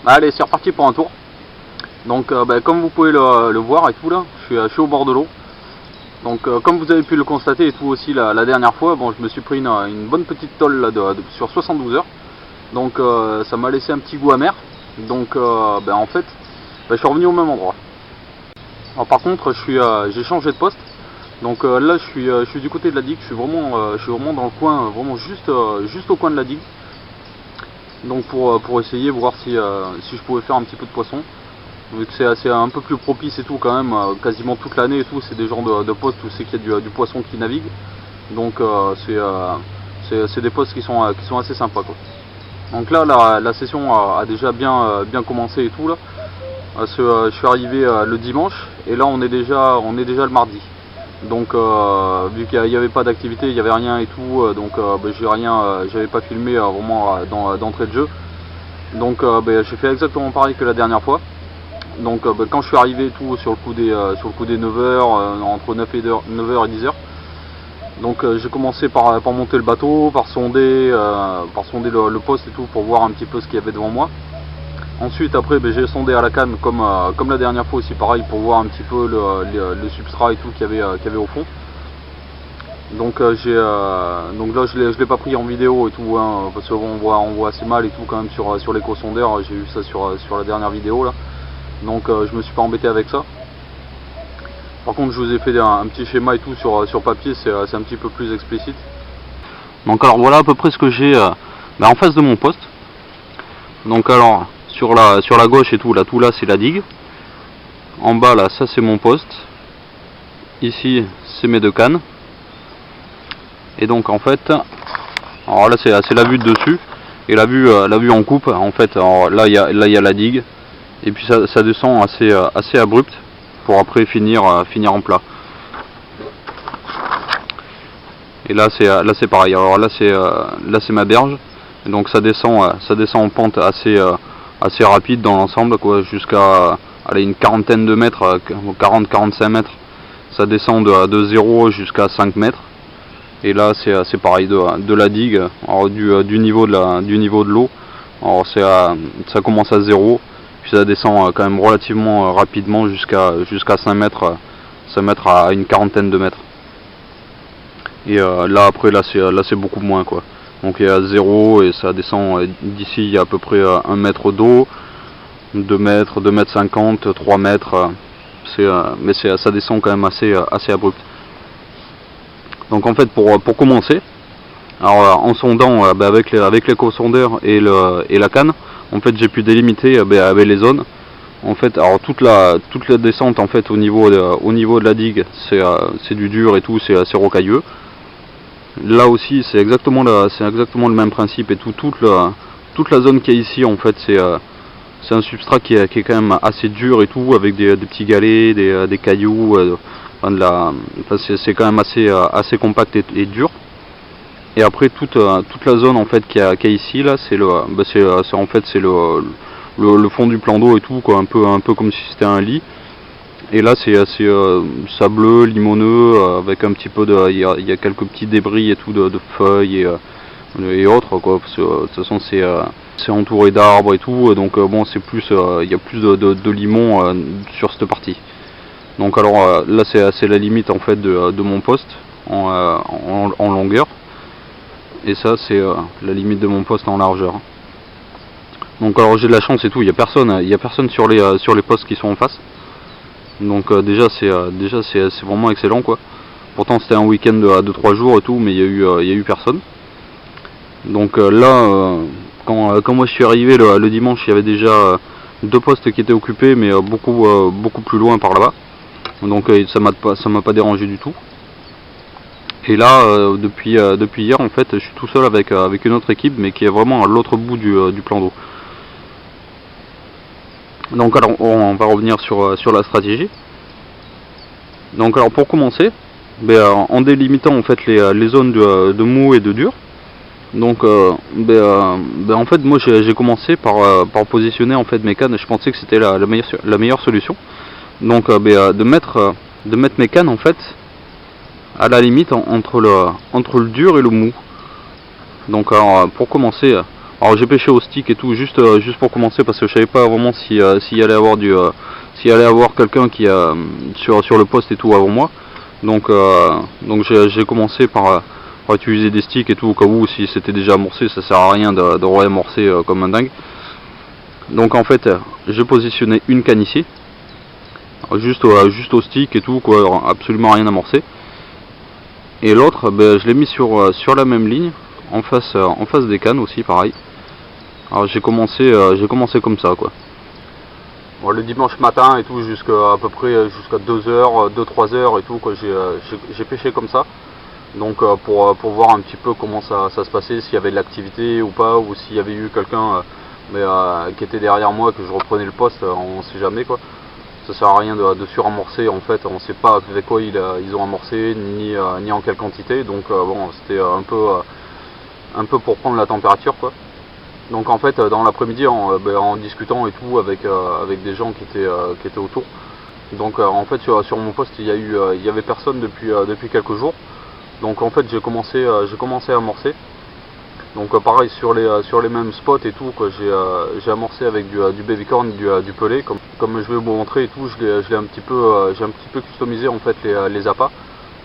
Allez, c'est reparti pour un tour. Donc comme vous pouvez le voir et tout là, je suis au bord de l'eau. Donc comme vous avez pu le constater et tout aussi la dernière fois, bon, je me suis pris une bonne petite tôle là, sur 72 heures. Donc ça m'a laissé un petit goût amer. Donc en fait, je suis revenu au même endroit. Alors par contre, j'ai changé de poste. Donc là, je suis du côté de la digue. Je suis vraiment dans le coin, vraiment juste au coin de la digue. Donc pour essayer voir si je pouvais faire un petit peu de poisson. Vu que c'est un peu plus propice et tout quand même, quasiment toute l'année et tout, c'est des genres de postes où c'est qu'il y a du poisson qui navigue. Donc c'est des postes qui sont assez sympas quoi. Donc là la session a déjà bien commencé et tout là. Je suis arrivé le dimanche et là on est déjà le mardi. Donc vu qu'il n'y avait pas d'activité, il n'y avait rien et tout, donc j'avais pas filmé vraiment d'entrée de jeu. Donc j'ai fait exactement pareil que la dernière fois. Donc quand je suis arrivé et tout sur le coup des 9h, entre 9h et 10h. Donc j'ai commencé par monter le bateau, par sonder le poste et tout pour voir un petit peu ce qu'il y avait devant moi. Ensuite après j'ai sondé à la canne comme la dernière fois aussi pareil pour voir un petit peu le substrat et tout qu'il y avait au fond. Donc là je l'ai pas pris en vidéo et tout hein, parce qu'on voit assez mal et tout quand même sur l'éco-sondeur, j'ai vu ça sur la dernière vidéo là. Donc je me suis pas embêté avec ça. Par contre je vous ai fait un petit schéma et tout sur papier, c'est un petit peu plus explicite. Donc alors voilà à peu près ce que j'ai en face de mon poste. Donc alors sur la gauche et tout là c'est la digue. En bas là ça c'est mon poste. Ici c'est mes deux cannes. Et donc en fait, alors là c'est la vue de dessus et la vue en coupe en fait. Alors là il y a la digue et puis ça descend assez abrupt pour après finir en plat. Et là c'est pareil. Alors là c'est ma berge. Et donc ça descend en pente assez rapide dans l'ensemble quoi, jusqu'à une quarantaine de mètres, 40-45 mètres. Ça descend de 0 jusqu'à 5 mètres. Et là c'est pareil de la digue, alors du niveau de l'eau. Alors ça commence à 0, puis ça descend quand même relativement rapidement jusqu'à 5 mètres, à une quarantaine de mètres. Et là après là c'est beaucoup moins quoi. Donc il y a 0 et ça descend d'ici il y a à peu près 1 mètre d'eau, 2 mètres, 2 mètres 50, 3 mètres. Mais ça descend quand même assez abrupt. Donc en fait pour commencer, alors en sondant avec l'éco-sondeur et la canne, en fait j'ai pu délimiter avec les zones. En fait alors toute la descente en fait au niveau de la digue c'est du dur et tout, c'est assez rocailleux. Là aussi c'est exactement le même principe et tout, toute la zone qui est ici en fait c'est un substrat qui est quand même assez dur et tout, avec des petits galets, des cailloux. C'est quand même assez compact et dur. Et après toute la zone en fait qu'il y a ici là, c'est en fait c'est le fond du plan d'eau et tout quoi, un peu comme si c'était un lit. Et là c'est assez sableux, limoneux, avec un petit peu il y a quelques petits débris et tout de feuilles et autres quoi, parce que de toute façon c'est entouré d'arbres et tout, donc bon c'est plus il y a plus de limon sur cette partie. Donc alors là c'est la limite en fait de mon poste en longueur, et ça c'est la limite de mon poste en largeur. Donc alors j'ai de la chance et tout, il y a personne sur les postes qui sont en face. Donc déjà c'est vraiment excellent quoi. Pourtant c'était un week-end de 3 jours et tout, mais il y a eu personne. Donc là quand moi je suis arrivé le dimanche, il y avait déjà 2 postes qui étaient occupés, mais beaucoup plus loin par là-bas. Donc ça m'a pas dérangé du tout. Et là depuis hier en fait je suis tout seul avec une autre équipe, mais qui est vraiment à l'autre bout du plan d'eau. Donc alors on va revenir sur la stratégie. Donc alors pour commencer, en délimitant en fait les zones de mou et de dur. Donc en fait moi j'ai commencé par positionner en fait mes cannes. Je pensais que c'était la meilleure solution. Donc de mettre mes cannes en fait à la limite entre le dur et le mou. Donc alors pour commencer Alors j'ai pêché au stick et tout, juste pour commencer, parce que je savais pas vraiment s'il y allait avoir quelqu'un qui sur le poste et tout avant moi. Donc j'ai commencé par utiliser des sticks et tout, au cas où si c'était déjà amorcé, ça sert à rien de réamorcer comme un dingue. Donc en fait j'ai positionné une canne ici, juste au stick et tout, quoi, absolument rien amorcé. Et l'autre, je l'ai mis sur la même ligne, en face des cannes aussi, pareil. Alors j'ai commencé comme ça, quoi. Bon, le dimanche matin et tout, jusqu'à peu près jusqu'à 2h, 2-3h et tout, quoi, j'ai pêché comme ça. Donc pour voir un petit peu comment ça se passait, s'il y avait de l'activité ou pas, ou s'il y avait eu quelqu'un qui était derrière moi, que je reprenais le poste, on sait jamais, quoi. Ça sert à rien de suramorcer, en fait, on sait pas avec quoi ils ont amorcé, ni en quelle quantité, donc bon, c'était un peu pour prendre la température, quoi. Donc en fait dans l'après-midi en discutant et tout avec des gens qui étaient autour, donc en fait sur mon poste il y avait personne depuis quelques jours, donc en fait j'ai commencé à amorcer. Donc pareil sur les mêmes spots et tout, quoi, j'ai amorcé avec du babycorn, du pelé, comme je vais vous montrer et tout, je l'ai un petit peu customisé en fait les appâts.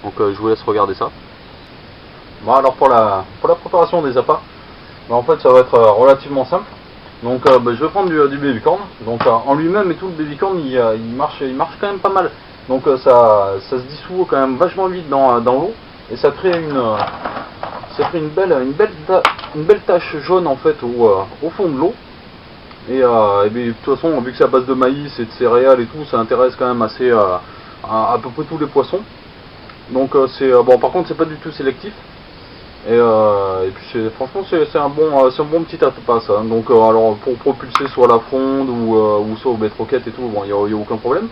Donc je vous laisse regarder ça. Bon, alors pour la préparation des appâts, en fait ça va être relativement simple. Donc je vais prendre du babycorn. Donc en lui-même et tout, le babycorn il marche quand même pas mal. Donc ça se dissout quand même vachement vite dans l'eau, et ça crée une belle tache jaune en fait au fond de l'eau. Et de toute façon, vu que c'est à base de maïs et de céréales et tout, ça intéresse quand même assez à peu près tous les poissons. Donc bon, par contre c'est pas du tout sélectif. Et puis franchement c'est un bon petit appât ça. Donc alors pour propulser soit la fronde ou soit au bête roquette et tout, bon, il n'y a aucun problème.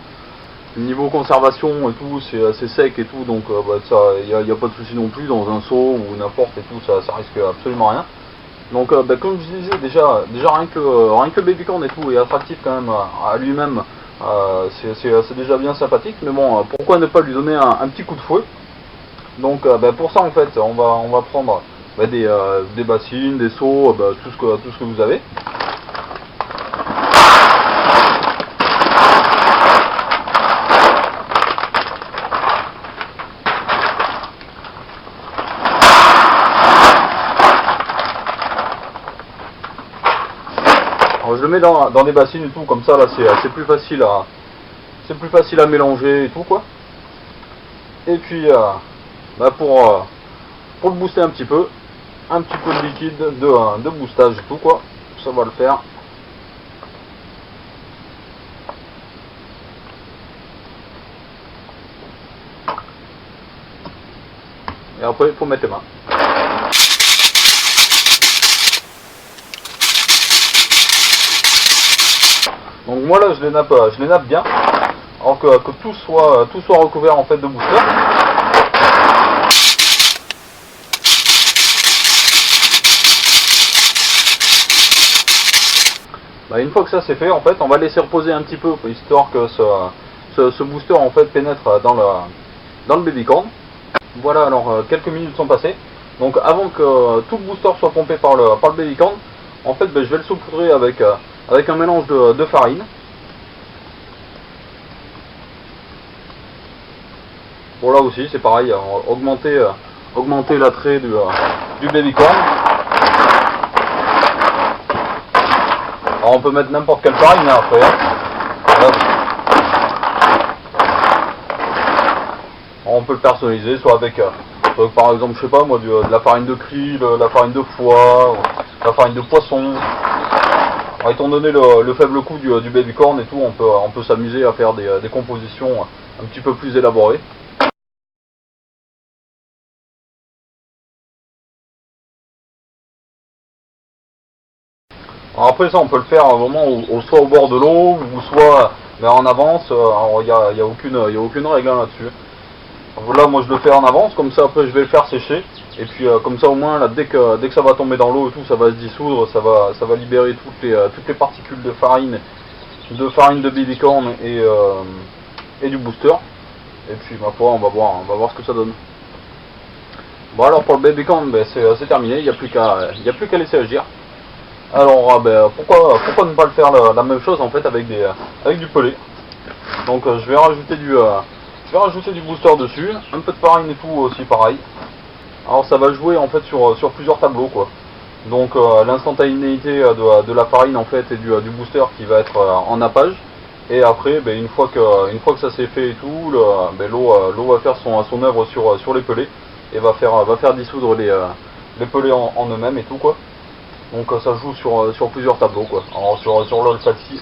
Niveau conservation et tout, c'est assez sec et tout, donc ça, il n'y a pas de souci non plus dans un seau ou n'importe et tout, ça risque absolument rien. Donc comme je disais, déjà rien que le babycorn et tout est attractif quand même à lui-même, c'est déjà bien sympathique, mais bon, pourquoi ne pas lui donner un petit coup de fouet. Donc pour ça en fait on va prendre des bassines, des seaux, tout ce que vous avez. Alors je le mets dans des bassines et tout, comme ça là c'est plus facile à mélanger et tout, quoi. Et puis pour le booster un petit peu de liquide de boostage et tout, quoi, ça va le faire. Et après il faut mettre les mains. Donc moi là je les nappe bien, alors que tout soit recouvert en fait de booster. Une fois que ça c'est fait, en fait on va laisser reposer un petit peu, histoire que ce booster en fait pénètre dans le babycorn. Voilà, alors quelques minutes sont passées. Donc avant que tout le booster soit pompé par le babycorn, en fait je vais le saupoudrer avec un mélange de farine. Bon là aussi c'est pareil, augmenter l'attrait du babycorn. Alors on peut mettre n'importe quelle farine après. Voilà. On peut le personnaliser soit avec par exemple, je sais pas moi, de la farine de krill, la farine de foie, la farine de poisson. Alors, étant donné le faible coût du babycorn et tout, on peut s'amuser à faire des compositions un petit peu plus élaborées. Alors après ça on peut le faire vraiment soit au bord de l'eau ou soit en avance. Alors il y a aucune règle là-dessus. Là moi je le fais en avance, comme ça après je vais le faire sécher, et puis comme ça au moins là, dès que ça va tomber dans l'eau et tout, ça va se dissoudre, ça va libérer toutes les particules de farine de babycorn et du booster. Et puis ma foi on va voir ce que ça donne. Bon alors pour le babycorn c'est terminé, il n'y a plus qu'à laisser agir. Alors pourquoi ne pas le faire la même chose en fait avec du pelé. Donc je vais rajouter du booster dessus, un peu de farine et tout aussi pareil. Alors ça va jouer en fait sur plusieurs tableaux quoi. Donc l'instantanéité de la farine en fait et du booster qui va être en nappage. Et après une fois que ça s'est fait et tout, l'eau va faire son œuvre sur les pelés et va faire dissoudre les pelés en eux-mêmes et tout quoi. Donc ça joue sur plusieurs tableaux quoi. Alors sur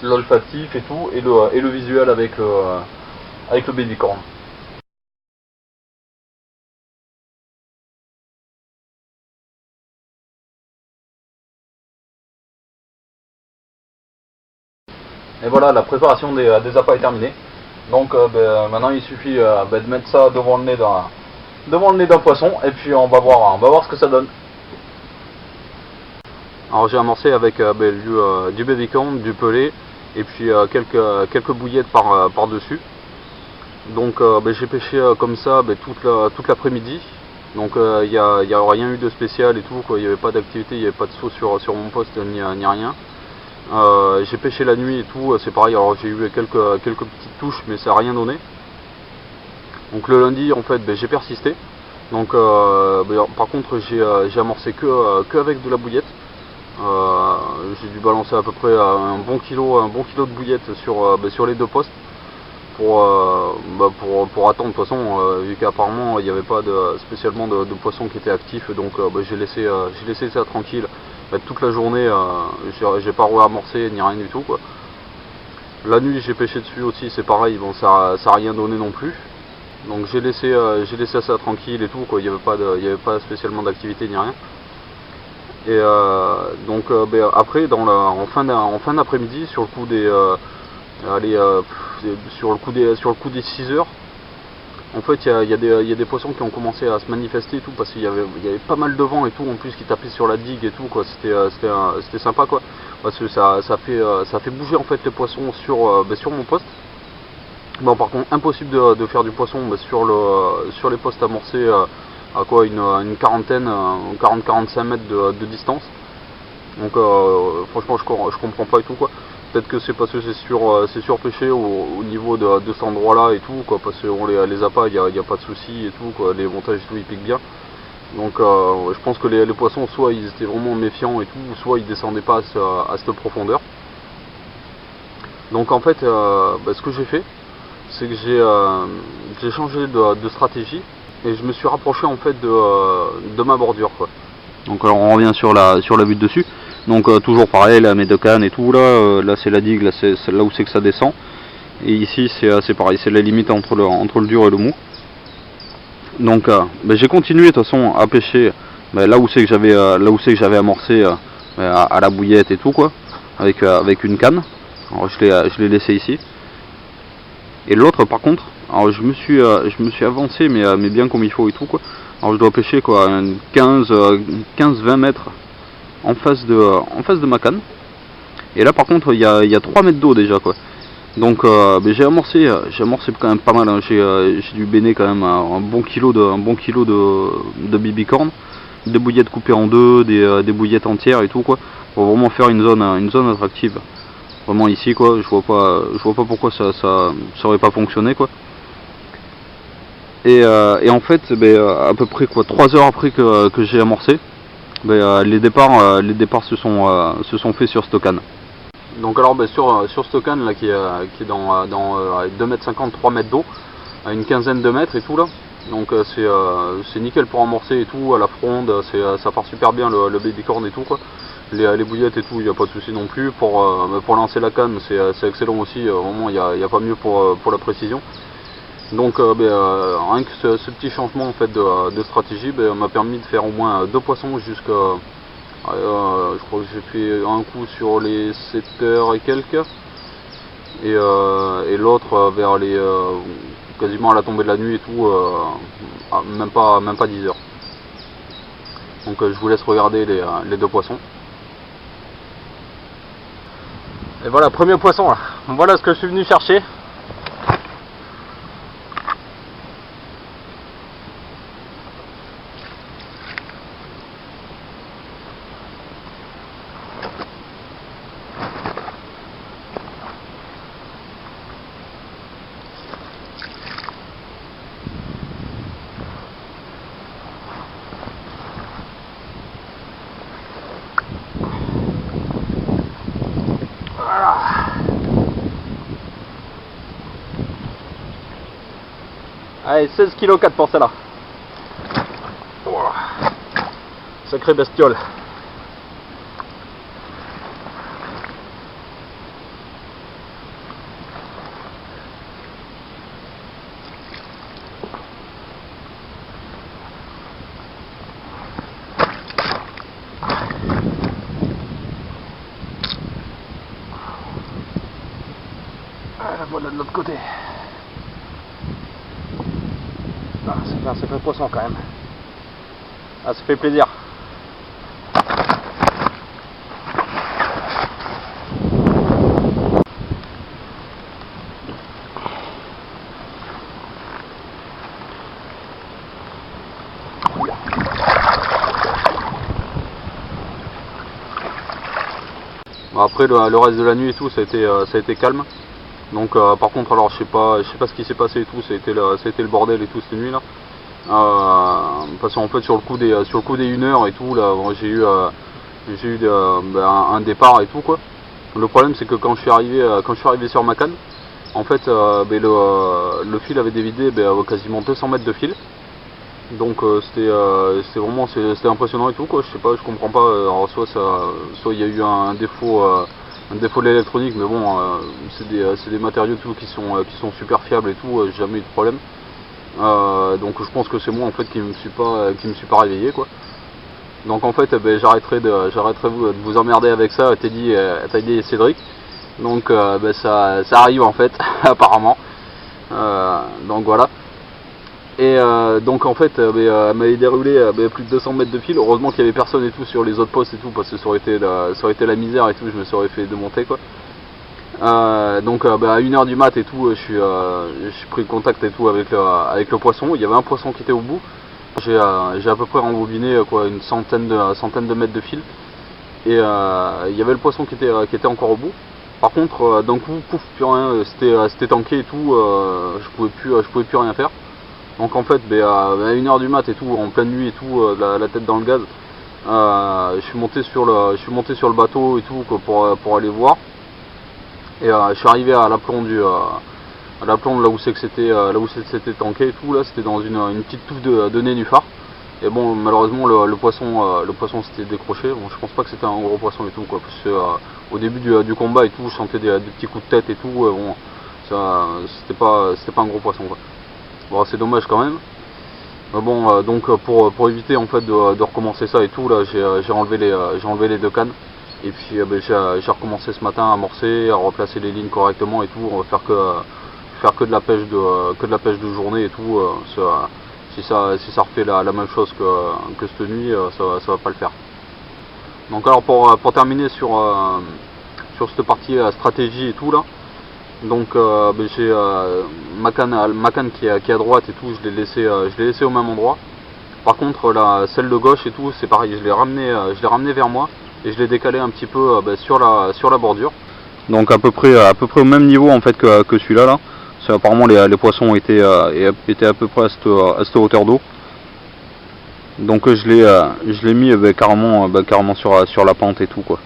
l'olfactif et tout et le visuel avec le babycorn. Et voilà, la préparation des appâts est terminée. Donc maintenant il suffit de mettre ça devant le nez d'un poisson et puis on va voir ce que ça donne. Alors j'ai amorcé avec du babycorn, du pelé et puis quelques bouillettes par dessus. Donc j'ai pêché comme ça toute l'après-midi. Donc il n'y a rien eu de spécial et tout, quoi. Il n'y avait pas d'activité, il n'y avait pas de saut sur mon poste ni rien. J'ai pêché la nuit et tout, c'est pareil, alors j'ai eu quelques petites touches mais ça n'a rien donné. Donc le lundi en fait j'ai persisté. Donc par contre j'ai amorcé que avec de la bouillette. J'ai dû balancer à peu près un bon kilo de bouillette sur les deux postes pour attendre. De toute façon vu qu'apparemment il n'y avait pas spécialement de poissons qui étaient actifs, donc j'ai laissé ça tranquille toute la journée. J'ai pas re-amorcé ni rien du tout quoi. La nuit j'ai pêché dessus aussi, c'est pareil, bon ça a rien donné non plus. Donc j'ai laissé ça tranquille et tout quoi, il n'y avait pas spécialement d'activité ni rien. Et après en fin d'après-midi sur le coup des 6 heures, en fait il y a des poissons qui ont commencé à se manifester et tout, parce qu'il y avait pas mal de vent et tout en plus qui tapait sur la digue et tout quoi. C'était sympa quoi, parce que ça fait bouger en fait les poissons sur mon poste. Bon par contre impossible de faire du poisson sur les postes amorcés à quoi une quarantaine, 40-45 mètres de distance. Donc franchement je comprends pas et tout quoi. Peut-être que c'est parce que c'est surpêché au niveau de cet endroit là et tout quoi, parce que les appâts il y a pas de soucis et tout quoi, les montages et tout ils piquent bien. Donc je pense que les poissons soit ils étaient vraiment méfiants et tout, soit ils descendaient pas à cette profondeur. Donc en fait ce que j'ai fait, c'est que j'ai changé de stratégie et je me suis rapproché en fait de ma bordure quoi. Donc alors on revient sur la butte dessus. Donc toujours pareil, là mes deux cannes et tout là c'est la digue, là c'est là où c'est que ça descend. Et ici c'est pareil, c'est la limite entre le dur et le mou. Donc j'ai continué de toute façon à pêcher là où c'est que j'avais amorcé à la bouillette et tout quoi, avec une canne. Alors je l'ai laissé ici. Et l'autre par contre, alors je me suis avancé mais bien comme il faut et tout quoi. Alors je dois pêcher quoi 15-20 mètres en face de ma canne. Et là par contre il y a 3 mètres d'eau déjà quoi. Donc j'ai amorcé quand même pas mal, hein. J'ai dû béner quand même un bon kilo de bibicorne, des bouillettes coupées en deux, des bouillettes entières et tout quoi, pour vraiment faire une zone attractive. Vraiment ici quoi, je vois pas pourquoi ça aurait pas fonctionné quoi. Et en fait à peu près quoi 3 heures après que j'ai amorcé, les départs se sont faits sur cette canne. Donc alors sur cette canne là qui est dans 2,50 m, 3 mètres d'eau, à une quinzaine de mètres et tout là. Donc c'est nickel pour amorcer et tout, à la fronde, ça part super bien le babycorn et tout quoi. Les bouillettes et tout, il n'y a pas de souci non plus. Pour lancer la canne, c'est excellent aussi, vraiment il n'y a pas mieux pour la précision. Donc rien que ce petit changement en fait de stratégie m'a permis de faire au moins 2 poissons jusqu'à je crois que j'ai fait un coup sur les 7 heures et quelques et l'autre vers les quasiment à la tombée de la nuit et tout, même pas 10 heures. Donc je vous laisse regarder les 2 poissons. Et voilà, premier poisson là. Voilà ce que je suis venu chercher. Allez, 16 kg 4 pour celle-là. Wow. Sacrée bestiole. Voilà de l'autre côté. Ah, ça fait un sacré poisson quand même. Ah, ça fait plaisir. Bon, après le reste de la nuit et tout, ça a été calme. Donc par contre, alors je sais pas ce qui s'est passé et tout, ça a été le bordel et tout cette nuit là. Parce qu'en fait sur le coup des 1h et tout là, bon, j'ai eu un départ et tout quoi. Le problème c'est que quand je suis arrivé sur ma canne, en fait le fil avait dévidé quasiment 200 mètres de fil. Donc c'était impressionnant et tout quoi. Je sais pas, je comprends pas. Alors soit il y a eu un défaut de l'électronique, mais bon, c'est des matériaux tout qui sont super fiables et tout, j'ai jamais eu de problème. Donc je pense que c'est moi en fait qui me suis pas réveillé quoi. Donc en fait j'arrêterai de vous emmerder avec ça, Teddy et Cédric. Donc ça arrive en fait apparemment. Donc voilà. Et donc en fait elle m'avait déroulé plus de 200 mètres de fil. Heureusement qu'il y avait personne et tout sur les autres postes et tout, parce que ça aurait été la misère et tout, je me serais fait démonter quoi. Donc à 1h du mat et tout, j'ai pris contact et tout avec le poisson. Il y avait un poisson qui était au bout. J'ai à peu près rembobiné quoi, une centaine de mètres de fil. Et il y avait le poisson qui était encore au bout. Par contre d'un coup, pouf, plus rien, c'était tanké et tout, je pouvais plus rien faire. Donc en fait à 1h du mat et tout, en pleine nuit et tout, la tête dans le gaz, je suis monté sur le bateau et tout quoi, pour aller voir. Et je suis arrivé à l'aplomb là où c'était tanké et tout, là c'était dans une petite touffe de nénuphar. Et bon, malheureusement le poisson s'était décroché. Bon, je pense pas que c'était un gros poisson et tout quoi, parce que au début du combat et tout, je sentais des petits coups de tête et tout. Bon, c'était pas un gros poisson quoi. Bon, c'est dommage quand même. Mais bon, donc pour éviter en fait de recommencer ça et tout, là j'ai enlevé les deux cannes. Et puis j'ai recommencé ce matin à amorcer, à replacer les lignes correctement et tout. On va faire que de la pêche de journée et tout. Si ça refait la même chose que cette nuit, ça va pas le faire. Donc alors pour terminer sur cette partie stratégie et tout là. Donc j'ai ma canne qui est à droite et tout, je l'ai laissé au même endroit. Par contre celle de gauche et tout, c'est pareil, je l'ai ramené vers moi et je l'ai décalé un petit peu sur la bordure. Donc à peu près au même niveau en fait que celui-là là. Apparemment les poissons étaient à peu près à cette hauteur d'eau. Donc je l'ai mis carrément sur la pente et tout quoi.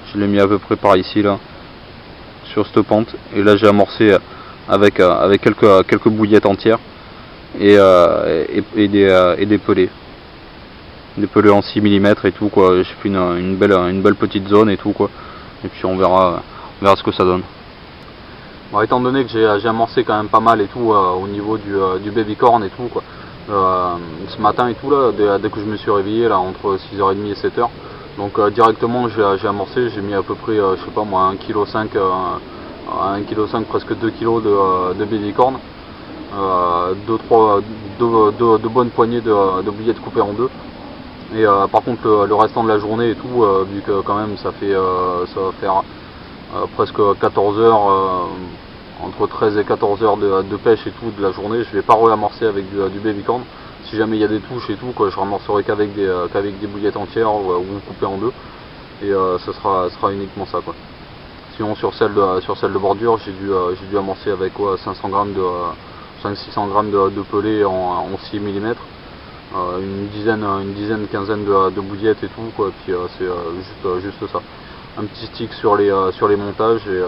Je l'ai mis à peu près par ici là, sur cette pente, et là j'ai amorcé avec quelques bouillettes entières et des pelés. Des pelés en 6 mm et tout quoi. J'ai fait une belle petite zone et tout quoi. Et puis on verra ce que ça donne. Bon, étant donné que j'ai amorcé quand même pas mal et tout au niveau du babycorn et tout quoi. Ce matin et tout là, dès que je me suis réveillé là entre 6h30 et 7h. Donc directement j'ai amorcé, j'ai mis à peu près je sais pas moi 1,5 kg, presque 2 kg de babycorn. Deux bonnes poignées de bouillettes coupées en deux. Et par contre le restant de la journée et tout, vu que quand même ça va faire presque 14 heures, entre 13 et 14 heures de pêche et tout de la journée, je vais pas re-amorcer avec du babycorn. Si jamais il y a des touches et tout quoi, je ramorcerai qu'avec des bouillettes entières ou coupées en deux. Et ce sera uniquement ça quoi. Sinon sur celle de bordure, j'ai dû amorcer avec 500 grammes 500-600 grammes de pelés en 6 mm. Une quinzaine de bouillettes et tout quoi, puis c'est juste ça. Un petit stick sur les montages et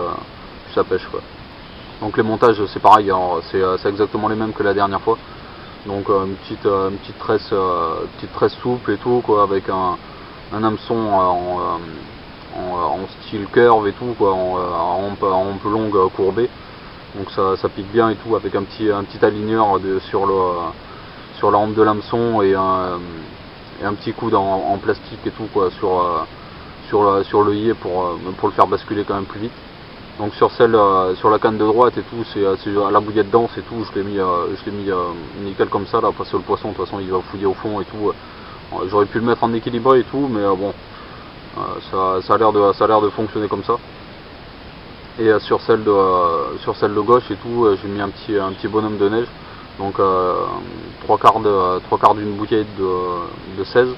ça pêche quoi. Donc les montages c'est pareil, c'est exactement les mêmes que la dernière fois. Donc une petite tresse souple et tout quoi, avec un hameçon en style curve et tout quoi, en peu longue courbée. Donc ça pique bien et tout, avec un petit aligneur sur la hampe de l'hameçon et un petit coude en plastique et tout quoi sur l'œillet pour le faire basculer quand même plus vite. Donc sur la canne de droite et tout, c'est à la bouillette dense et tout, je l'ai mis nickel comme ça là, parce que le poisson de toute façon il va fouiller au fond et tout. J'aurais pu le mettre en équilibré et tout, mais bon, ça a l'air de fonctionner comme ça. Et sur celle de gauche et tout, j'ai mis un petit bonhomme de neige, donc trois quarts d'une bouteille de 16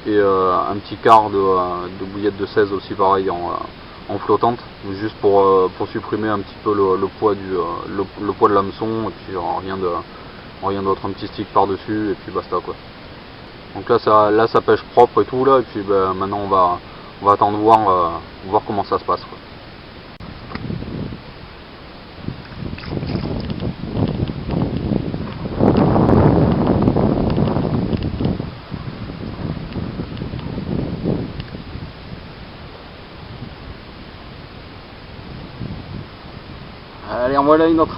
et un petit quart de bouillette de 16 aussi pareil en flottante, juste pour supprimer un petit peu le poids de l'hameçon, et puis rien d'autre, un petit stick par dessus et puis basta quoi. Donc là ça pêche propre et tout là, et puis ben, maintenant on va attendre voir comment ça se passe quoi. Allez, en voilà une autre.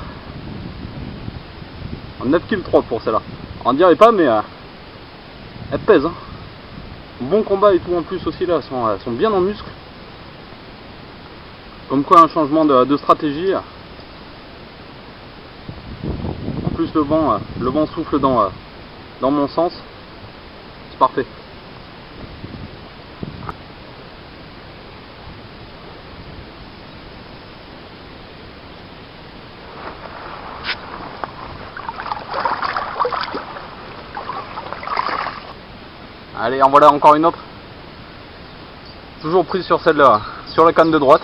9,3 kg pour celle-là. On dirait pas, mais elle pèse. Hein. Bon combat et tout en plus aussi là, elles sont bien en muscle. Comme quoi un changement de stratégie. En plus le vent souffle dans mon sens. C'est parfait. Allez, en voilà encore une autre. Toujours prise sur celle-là, sur la canne de droite.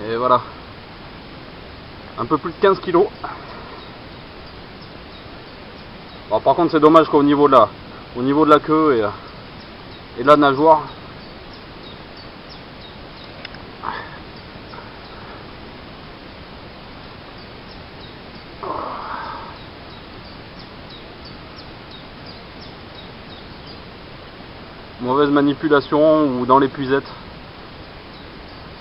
Et voilà. Un peu plus de 15 kg. Bon, par contre c'est dommage qu'au niveau de la queue et de la nageoire, mauvaise manipulation ou dans l'épuisette.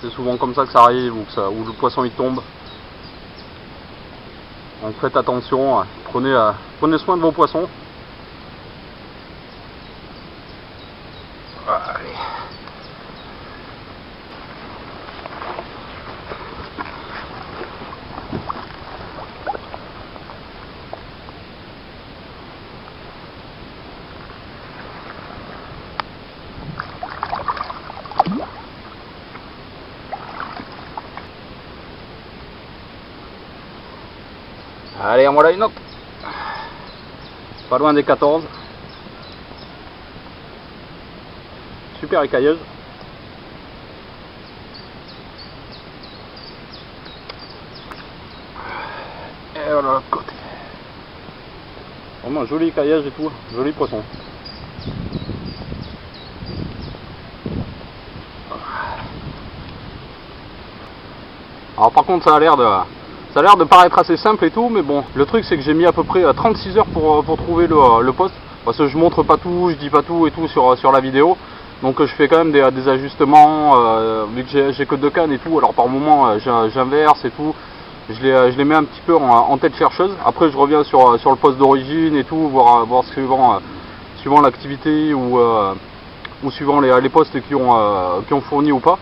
C'est souvent comme ça que ça arrive, ou le poisson il tombe. Donc faites attention, prenez soin de vos poissons. Allez. Allez, en voilà une autre. Pas loin des 14. Super écailleuse. Et voilà l'autre côté. Vraiment joli écaillage et tout, joli poisson. Alors par contre ça a l'air de paraître assez simple et tout, mais bon, le truc c'est que j'ai mis à peu près 36 heures pour trouver le poste, parce que je montre pas tout, je dis pas tout et tout sur la vidéo, donc je fais quand même des ajustements, vu que j'ai que 2 cannes et tout, alors par moment j'inverse et tout, je les mets un petit peu en tête chercheuse, après je reviens sur le poste d'origine et tout, voir suivant l'activité ou suivant les postes qui ont fourni ou pas.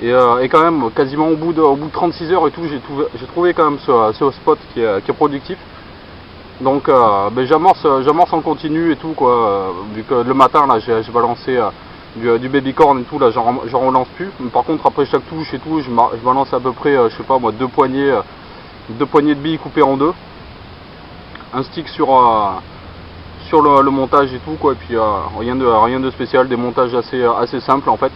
Et quand même quasiment au bout de 36 heures et tout, j'ai trouvé quand même ce spot qui est productif. Donc ben j'amorce en continu et tout quoi, vu que le matin là j'ai balancé du baby corn et tout, là j'en relance plus. Mais par contre après chaque touche et tout, je balance à peu près je sais pas moi 2 poignées de billes coupées en deux, un stick sur le montage et tout quoi, et puis rien de spécial, des montages assez simples en fait.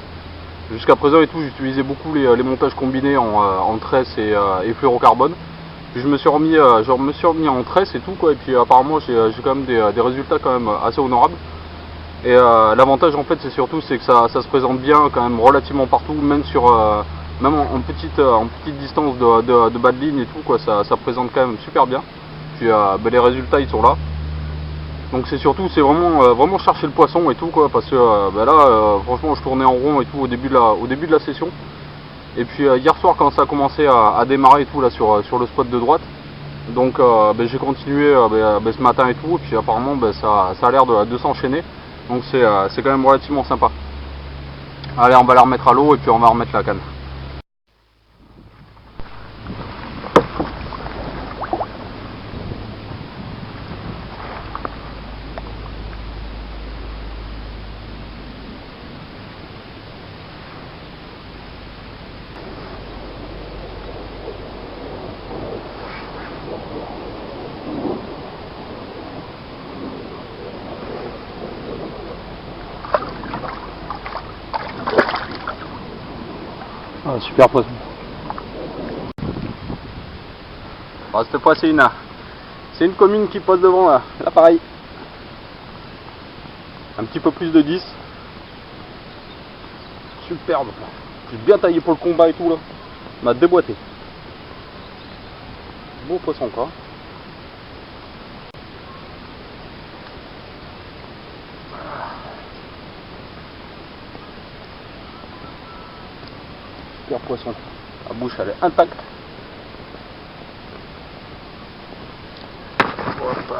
Jusqu'à présent et tout, j'utilisais beaucoup les montages combinés en tresse et fluorocarbone. Puis je me suis remis en tresse et tout quoi, et puis apparemment j'ai quand même des résultats quand même assez honorables. Et l'avantage en fait c'est surtout c'est que ça se présente bien quand même relativement partout, même sur même en petite distance de bas de ligne et tout quoi, ça présente quand même super bien. Puis les résultats ils sont là. Donc c'est surtout c'est vraiment chercher le poisson et tout quoi, parce que là franchement je tournais en rond et tout au début de la session. Et puis hier soir quand ça a commencé à démarrer et tout là sur le spot de droite, donc j'ai continué ce matin et tout, et puis apparemment ça a l'air de s'enchaîner. Donc c'est quand même relativement sympa. Allez, on va la remettre à l'eau et puis on va remettre la canne. Ah, super poisson. Bon, cette fois c'est une commune qui pose devant l'appareil. Un petit peu plus de 10. Superbe. J'ai bien taillé pour le combat et tout là. On m'a déboîté. Beau poisson quoi. Super poisson. La bouche elle est intacte. Hop.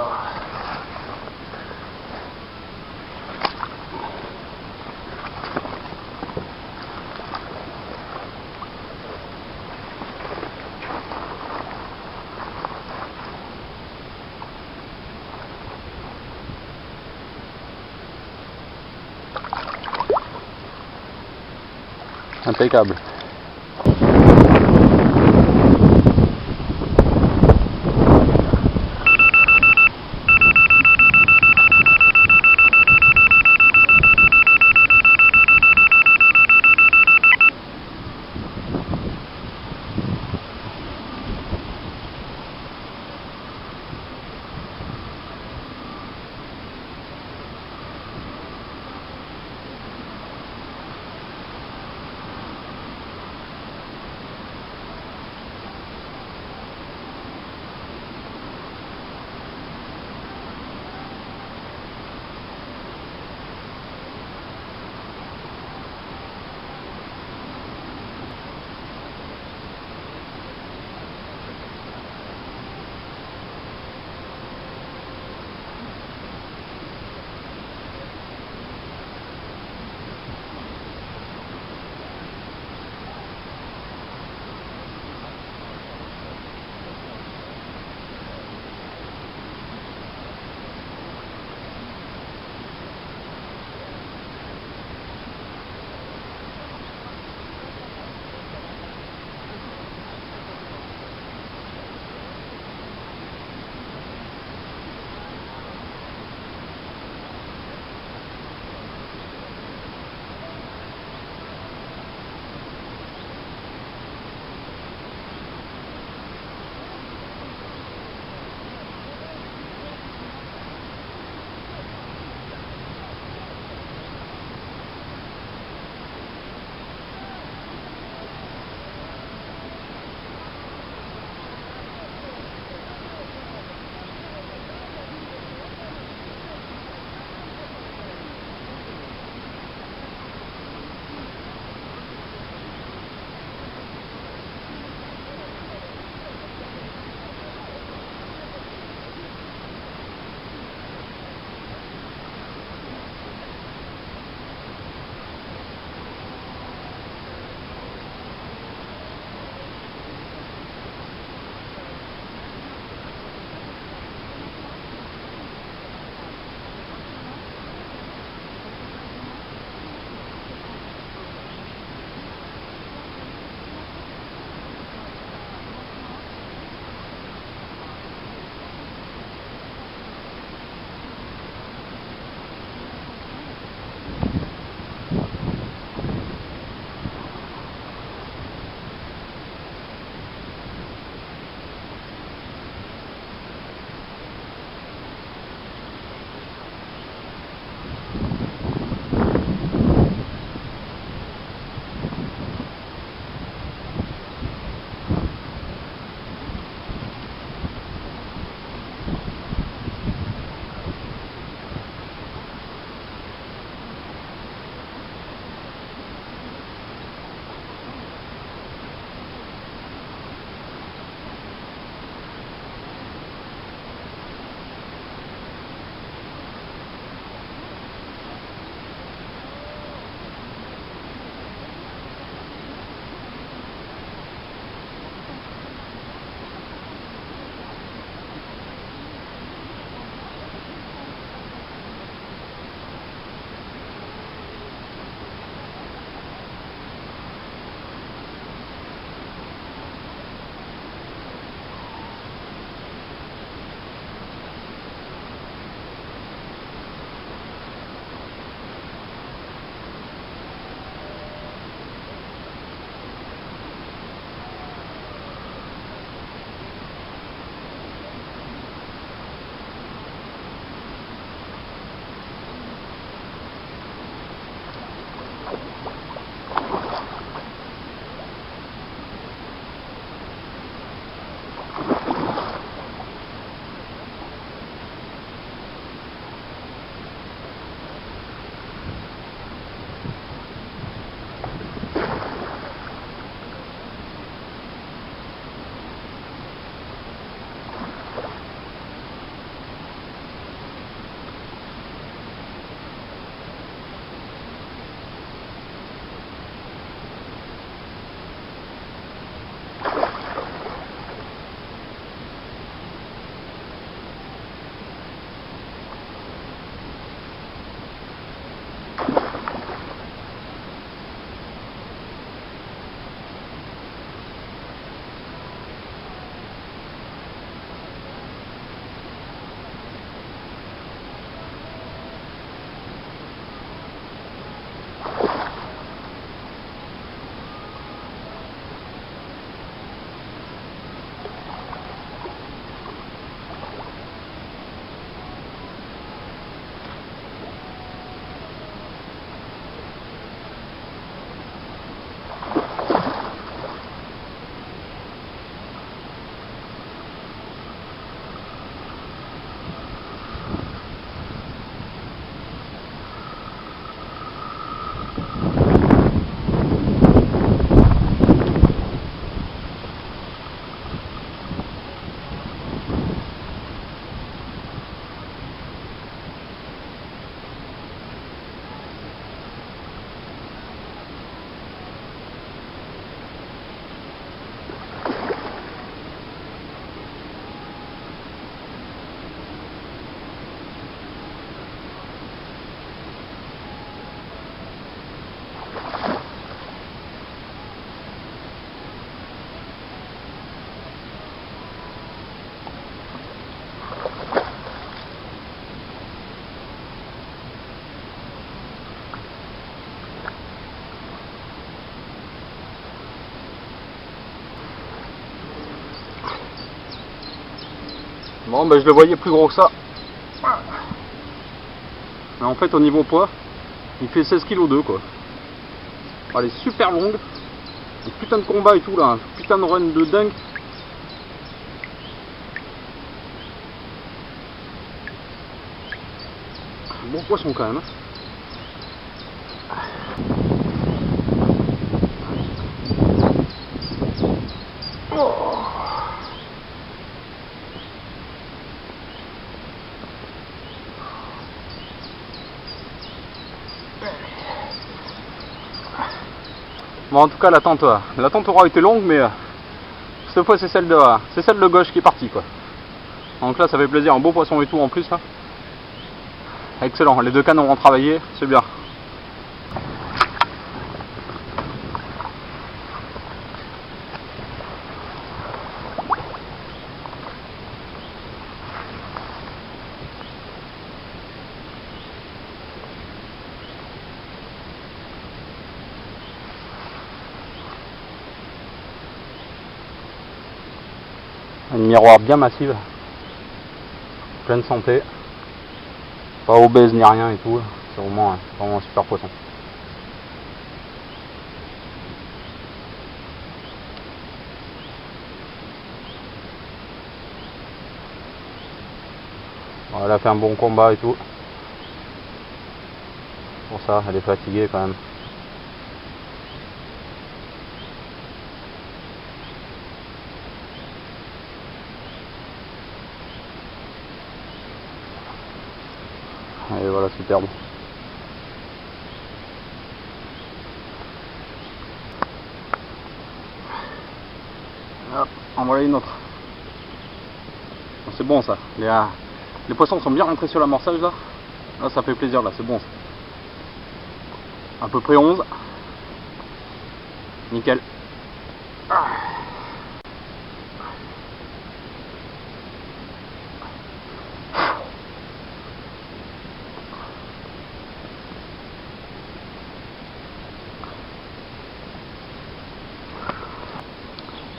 Impeccable. Bon ben je le voyais plus gros que ça. Mais en fait au niveau poids, il fait 16 kg 2 quoi. Elle est super longue. Un putain de combat et tout là, un putain de run de dingue. Bon poisson quand même. Oh. Bon en tout cas l'attente aura été longue, mais cette fois c'est celle de gauche qui est partie quoi. Donc là ça fait plaisir, un beau poisson et tout en plus là. Excellent, les deux cannes auront travaillé, c'est bien. Une miroir bien massive, pleine santé, pas obèse ni rien et tout, c'est vraiment un super poisson. Bon, elle a fait un bon combat et tout, pour ça elle est fatiguée quand même. Et voilà, superbe. Hop, en voilà une autre. C'est bon ça. Les poissons sont bien rentrés sur l'amorçage là. Là ça fait plaisir là, c'est bon ça. À peu près 11. Nickel.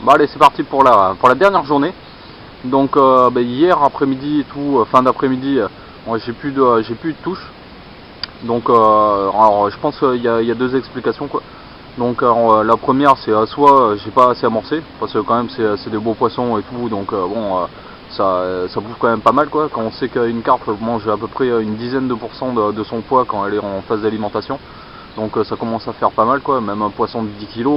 Bon allez c'est parti pour la dernière journée. Donc hier après-midi et tout, fin d'après-midi, j'ai plus de touche. Donc alors je pense qu'il y a deux explications quoi. Donc la première c'est soit j'ai pas assez amorcé, parce que quand même c'est des beaux poissons et tout, donc bon ça bouffe quand même pas mal quoi. Quand on sait qu'une carpe mange à peu près une dizaine de pourcents de son poids quand elle est en phase d'alimentation. Donc ça commence à faire pas mal quoi, même un poisson de 10 kg,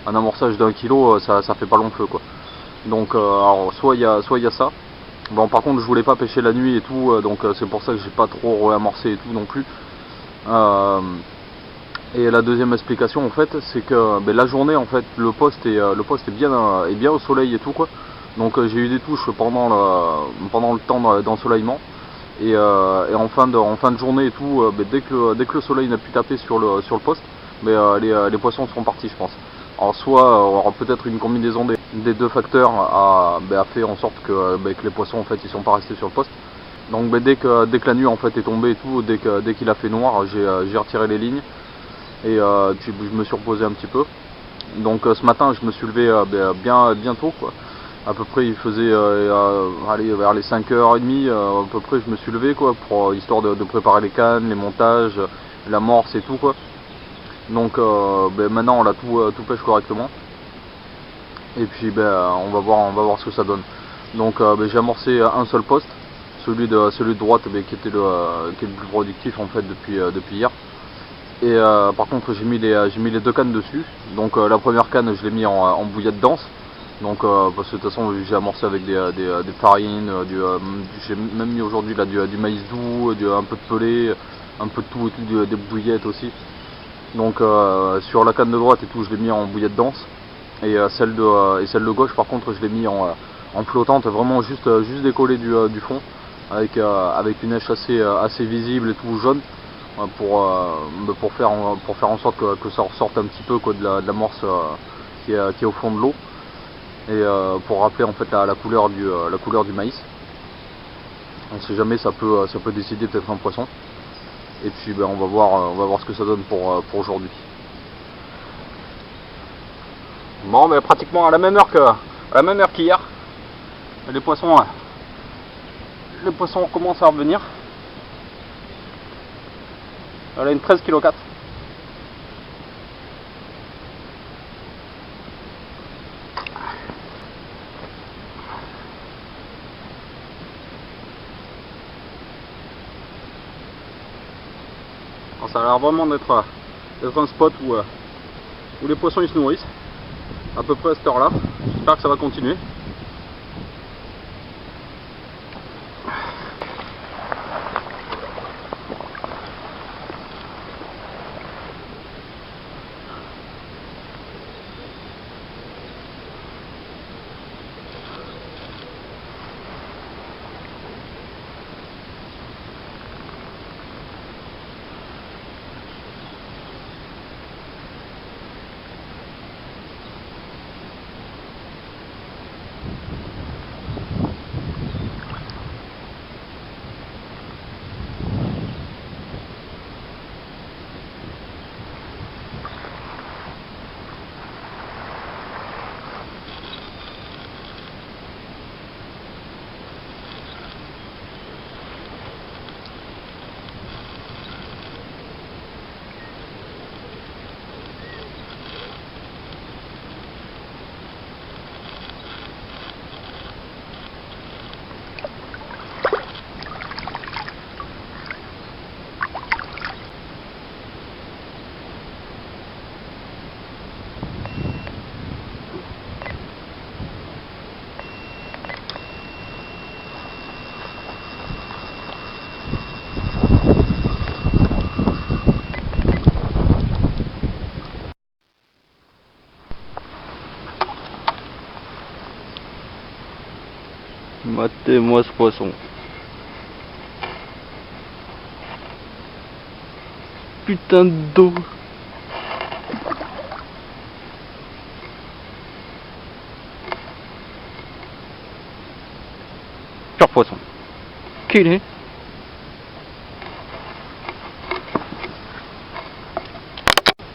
un amorçage d'1 kg, ça fait pas long feu quoi. Donc alors soit il y a ça. Bon par contre je voulais pas pêcher la nuit et tout, donc c'est pour ça que j'ai pas trop réamorcé et tout non plus. Et la deuxième explication en fait c'est que la journée en fait le poste est bien au soleil et tout quoi. Donc j'ai eu des touches pendant le temps d'ensoleillement. Et en fin de journée et tout, dès que le soleil n'a pu taper sur le poste, les poissons seront partis je pense. Alors soit peut-être une combinaison des deux facteurs a fait en sorte que les poissons en fait ils sont pas restés sur le poste. Donc dès que la nuit en fait est tombée et tout, dès qu'il a fait noir, j'ai retiré les lignes et puis je me suis reposé un petit peu. Donc ce matin je me suis levé bien tôt quoi. À peu près il faisait vers les 5h30 à peu près je me suis levé quoi, pour histoire de préparer les cannes, les montages, l'amorce et tout quoi. Donc maintenant on a tout pêche correctement. Et puis on va voir ce que ça donne. Donc j'ai amorcé un seul poste, celui de droite qui est le plus productif en fait depuis hier. Et par contre j'ai mis les deux cannes dessus. Donc la première canne je l'ai mis en bouillette dense. Donc parce que de toute façon j'ai amorcé avec des farines, j'ai même mis aujourd'hui du maïs doux, un peu de pelé, un peu de tout et tout, des bouillettes aussi. Donc sur la canne de droite et tout je l'ai mis en bouillette dense. Et celle de gauche par contre je l'ai mis en flottante, vraiment juste décollée du fond, avec une èche assez visible et tout jaune, pour faire en sorte que ça ressorte un petit peu quoi, de l'amorce qui est au fond de l'eau. Et pour rappeler en fait la couleur du maïs. On sait jamais, ça peut décider peut-être un poisson. Et puis on va voir ce que ça donne pour aujourd'hui. Bon pratiquement à la même heure qu'hier. Les poissons commencent à revenir. Elle a une 13,4 kg. Alors ça a l'air vraiment d'être un spot où les poissons ils se nourrissent à peu près à cette heure là. J'espère que ça va continuer. Matez-moi ce poisson. Putain d'eau. Pur poisson. Qu'il est.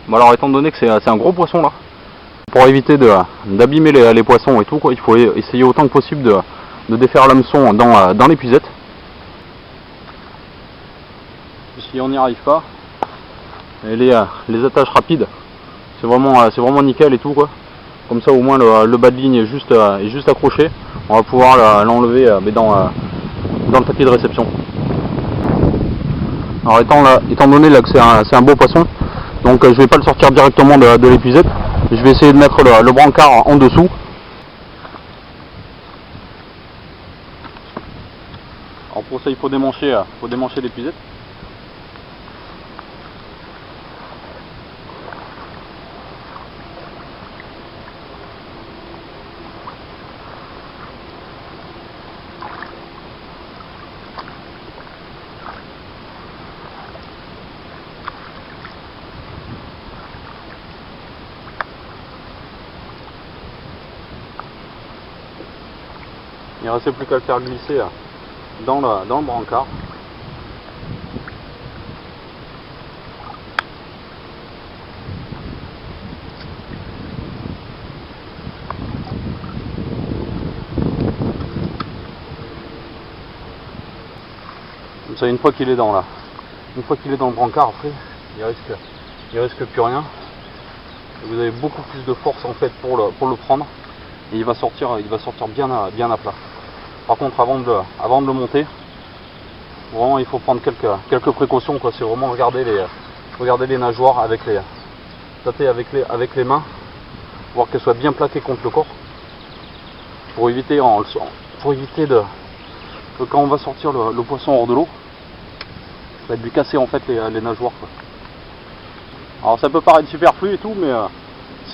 Bon alors étant donné que c'est un gros poisson là, pour éviter d'abîmer les poissons et tout quoi, il faut essayer autant que possible de défaire l'hameçon dans l'épuisette. Si on n'y arrive pas, et les attaches rapides, c'est vraiment nickel et tout quoi. Comme ça au moins le bas de ligne est juste accroché. On va pouvoir l'enlever dans le tapis de réception. Alors étant donné là que c'est un beau poisson, donc je vais pas le sortir directement de l'épuisette. Je vais essayer de mettre le brancard en dessous. Alors pour ça il faut démancher l'épuisette. Il ne restait plus qu'à le faire glisser dans le brancard. Comme ça, une fois qu'il est dans le brancard, après, il risque plus rien. Et vous avez beaucoup plus de force en fait pour le prendre. Et il va sortir bien à plat. Par contre, avant de le monter, vraiment il faut prendre quelques précautions quoi. C'est vraiment regarder les nageoires tâter avec les mains, voir qu'elles soient bien plaquées contre le corps, pour éviter de quand on va sortir le poisson hors de l'eau, de lui casser en fait les nageoires quoi. Alors ça peut paraître superflu et tout, mais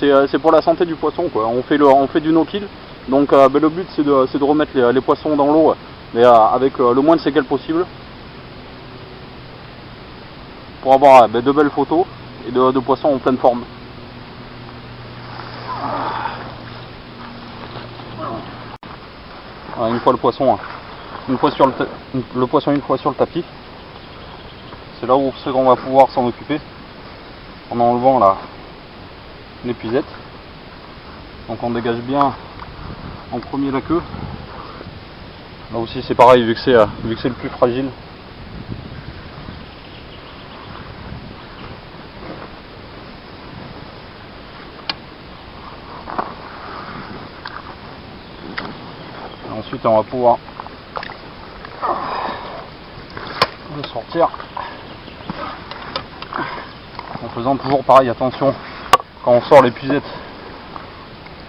c'est pour la santé du poisson quoi. On fait du no-kill, donc le but c'est de remettre les poissons dans l'eau, mais avec le moins de séquelles possible, pour avoir de belles photos et de poissons en pleine forme. Voilà, une fois le poisson sur le tapis, c'est là où on va pouvoir s'en occuper en enlevant l'épuisette. Donc on dégage bien en premier la queue Là aussi c'est pareil, vu que c'est le plus fragile. Et ensuite on va pouvoir le sortir en faisant toujours pareil, attention quand on sort l'épuisette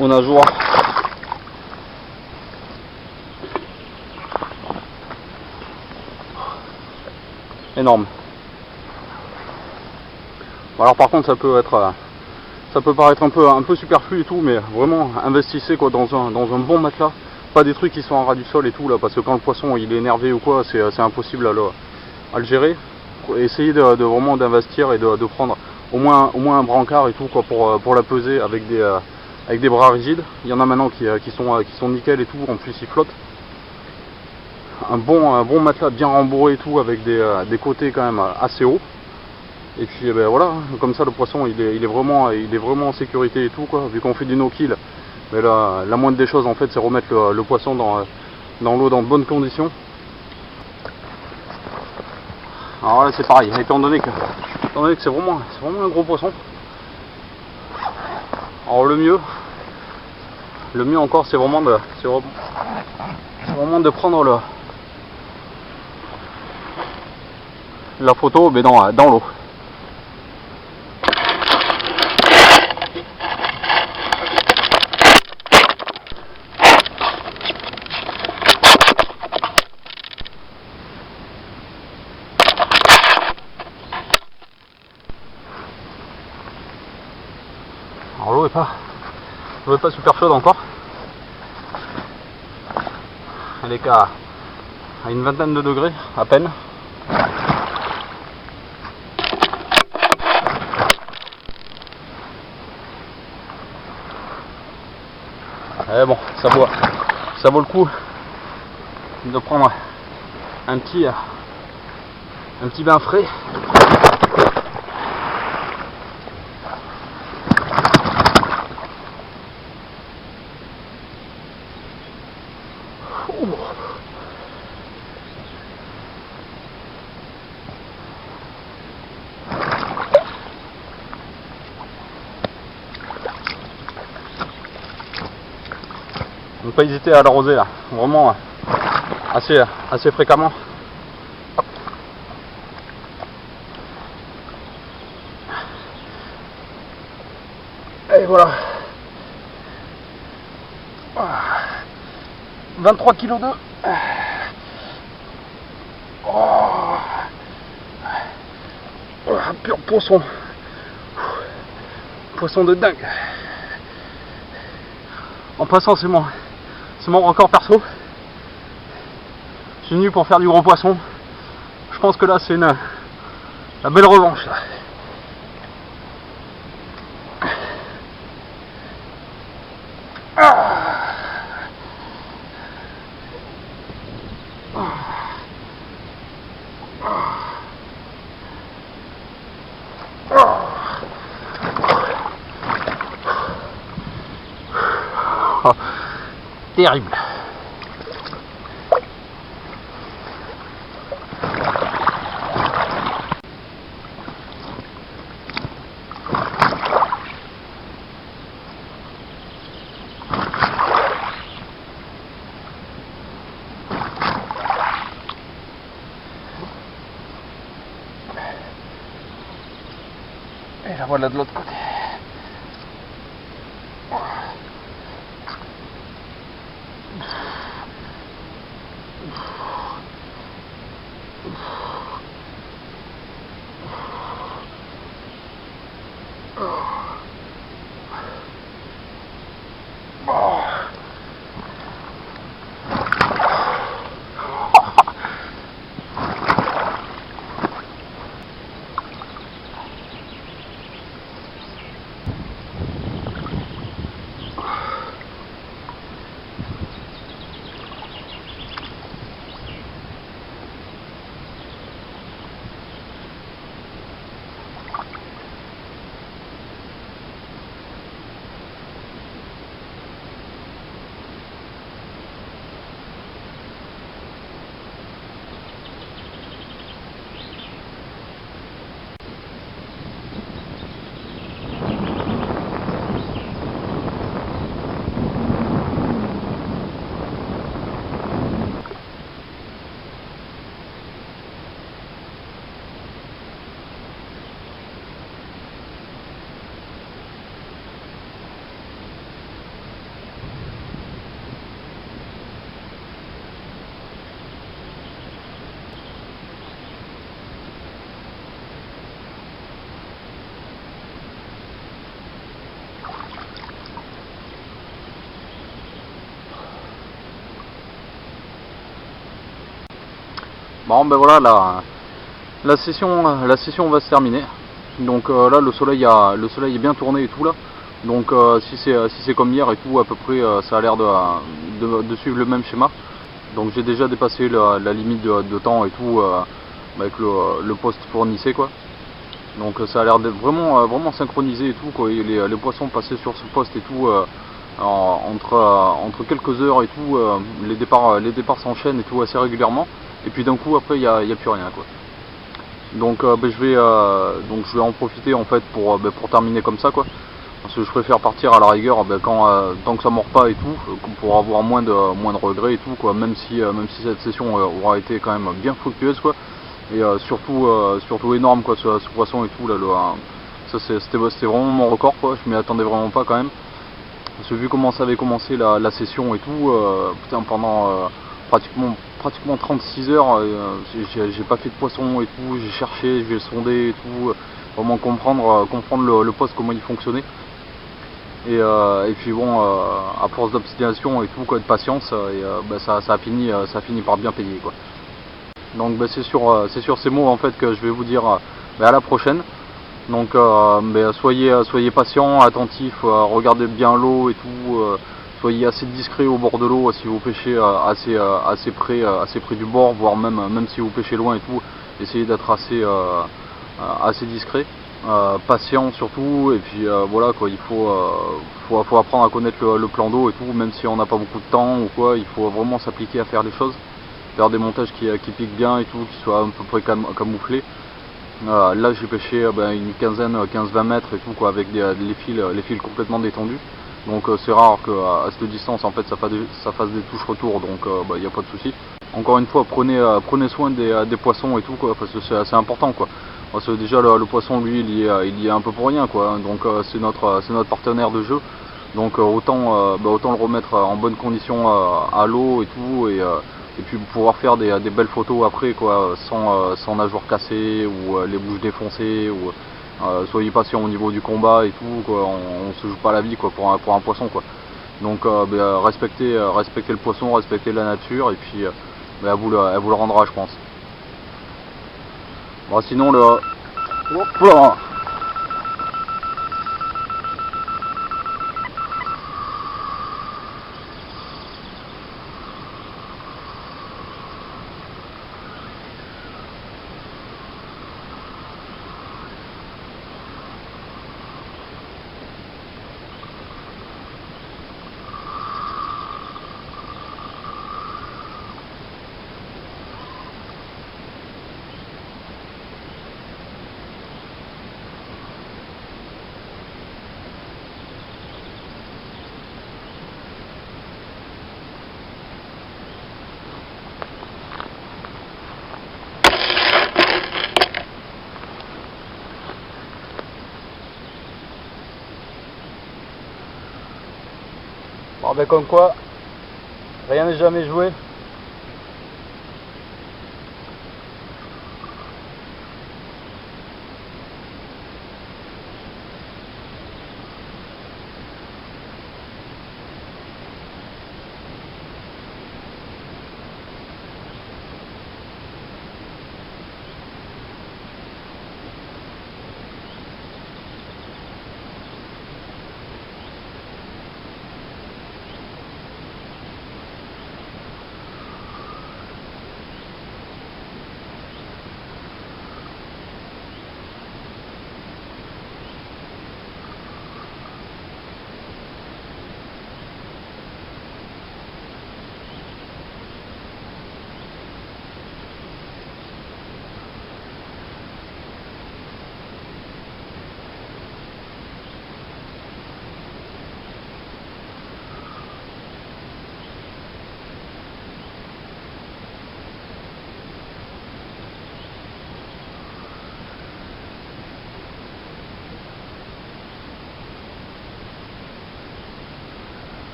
aux nageoires. Énorme. Bon, alors par contre ça peut paraître un peu superflu et tout, mais vraiment investissez quoi dans un bon matelas, pas des trucs qui sont en ras du sol et tout là, parce que quand le poisson il est énervé ou quoi, c'est impossible à le gérer. Essayez de vraiment d'investir et de prendre au moins un brancard et tout quoi pour la peser avec des bras rigides. Il y en a maintenant qui sont nickel et tout, en plus ils flottent. Un bon matelas bien rembourré et tout, avec des côtés quand même assez hauts. Et puis ben voilà, comme ça le poisson il est vraiment en sécurité et tout quoi. Vu qu'on fait du no-kill, mais la moindre des choses en fait c'est remettre le poisson dans l'eau dans de bonnes conditions. Alors là c'est pareil, étant donné que c'est vraiment un gros poisson. Alors le mieux encore c'est vraiment de prendre la photo mais dans l'eau. Alors l'eau est pas super chaude encore. Elle est qu'à une vingtaine de degrés à peine. Et bon, ça vaut le coup de prendre un petit bain frais. Ne pas hésiter à l'arroser là, vraiment assez fréquemment. Et voilà. 23 kg d'eau. Un pur poisson. Poisson de dingue. En passant c'est mon record perso. Je suis venu pour faire du gros poisson. Je pense que là c'est la belle revanche là. Terrible. Et la voilà de l'autre côté. Bon ben voilà, la session va se terminer. Donc là le soleil est bien tourné et tout là. Donc si c'est comme hier et tout, à peu près ça a l'air de suivre le même schéma. Donc j'ai déjà dépassé la limite de temps et tout avec le poste fournissait quoi. Donc ça a l'air d'être vraiment synchronisé et tout quoi. Et les poissons passaient sur ce poste et tout entre quelques heures et tout. Les départs s'enchaînent et tout assez régulièrement. Et puis d'un coup après il y a plus rien quoi. Donc je vais en profiter en fait pour terminer comme ça quoi. Parce que je préfère partir à la rigueur tant que ça mord pas et tout, pour avoir moins de regrets et tout quoi, même si cette session aura été quand même bien fructueuse quoi. Et surtout énorme quoi ce poisson et tout là, c'était vraiment mon record quoi, je m'y attendais vraiment pas quand même. Parce que vu comment ça avait commencé la session et tout, putain pendant pratiquement 36 heures, j'ai pas fait de poisson et tout, j'ai cherché, je vais le sonder et tout, vraiment comprendre le poste, comment il fonctionnait. Et puis bon, à force d'obstination et tout, quoi, de patience, ça a fini par bien payer quoi. Donc c'est sur ces mots en fait que je vais vous dire à la prochaine. Donc soyez patient, attentif, regardez bien l'eau et tout, soyez assez discret au bord de l'eau si vous pêchez assez près du bord, voire même si vous pêchez loin et tout, essayez d'être assez discret. Patient surtout, et puis voilà quoi, il faut apprendre à connaître le plan d'eau et tout, même si on n'a pas beaucoup de temps ou quoi, il faut vraiment s'appliquer à faire les choses, faire des montages qui piquent bien et tout, qui soient à peu près camouflés. Là j'ai pêché une quinzaine, 15-20 mètres et tout quoi, avec les fils complètement détendus, donc c'est rare qu'à cette distance en fait ça fasse des touches retour, donc il n'y a pas de souci. Encore une fois, prenez soin des poissons et tout quoi, parce que c'est assez important quoi. Parce que déjà le poisson lui il y est un peu pour rien quoi, donc c'est notre partenaire de jeu, donc autant le remettre en bonne condition à l'eau et tout, et puis pouvoir faire des belles photos après quoi, sans nageoires cassées ou les bouches défoncées, ou soyez patient au niveau du combat et tout quoi, on se joue pas la vie quoi pour un poisson quoi. Donc respectez le poisson, respectez la nature, et puis elle vous le rendra je pense. Bon, sinon le... Hop là. Bon ben comme quoi, rien n'est jamais joué.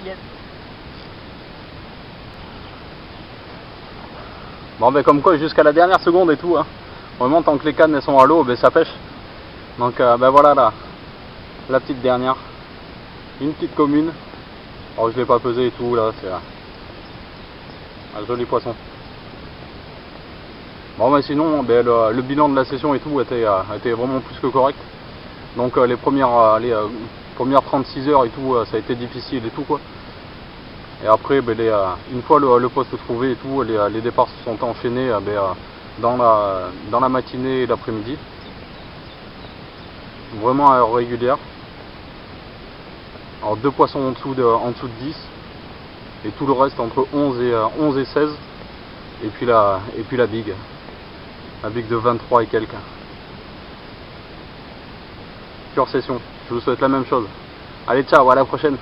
Yes. Bon ben comme quoi jusqu'à la dernière seconde et tout, hein. Vraiment tant que les cannes elles sont à l'eau, ben ça pêche. Donc ben voilà la petite dernière. Une petite commune. Alors je l'ai pas pesé et tout là, c'est un joli poisson. Bon mais sinon ben, le bilan de la session et tout était vraiment plus que correct. Donc les premières 36 heures et tout, ça a été difficile et tout quoi. Et après ben, une fois le poste trouvé et tout, les départs se sont enchaînés dans la matinée et l'après-midi. Vraiment à heure régulière. Alors 2 poissons en dessous de 10 et tout le reste entre 11 et 16 et puis la big. La big de 23 et quelques. Pure session. Je vous souhaite la même chose. Allez ciao, à la prochaine.